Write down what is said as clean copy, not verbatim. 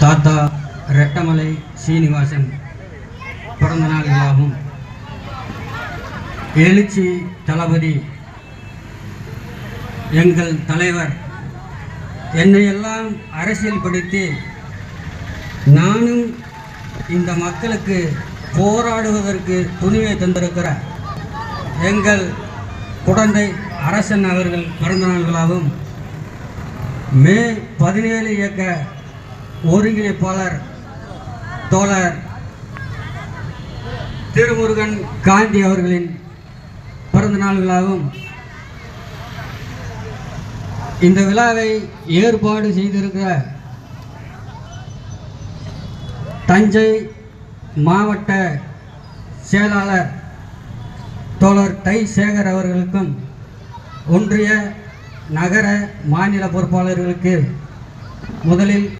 தாத்தா ரெட்டமலை சீனிவாசன் பிறந்த நாள்களாகும். எழுச்சி தளபதி எங்கள் தலைவர் என்னையெல்லாம் அரசியல் படுத்தி நானும் இந்த மக்களுக்கு போராடுவதற்கு துணிவை தந்திருக்கிற எங்கள் குடந்தை அரசன் அவர்கள் பிறந்த நாள்களாகவும், மே 17 இயக்க ஒருங்கிணைப்பாளர் தோழர் திருமுருகன் காந்தி அவர்களின் பிறந்த நாள்களாகவும், இந்த விழாவை ஏற்பாடு செய்திருக்கிற தஞ்சை மாவட்ட செயலாளர் தோழர் தை சேகர் அவர்களுக்கும், ஒன்றிய நகர மாநில பொறுப்பாளர்களுக்கு முதலில்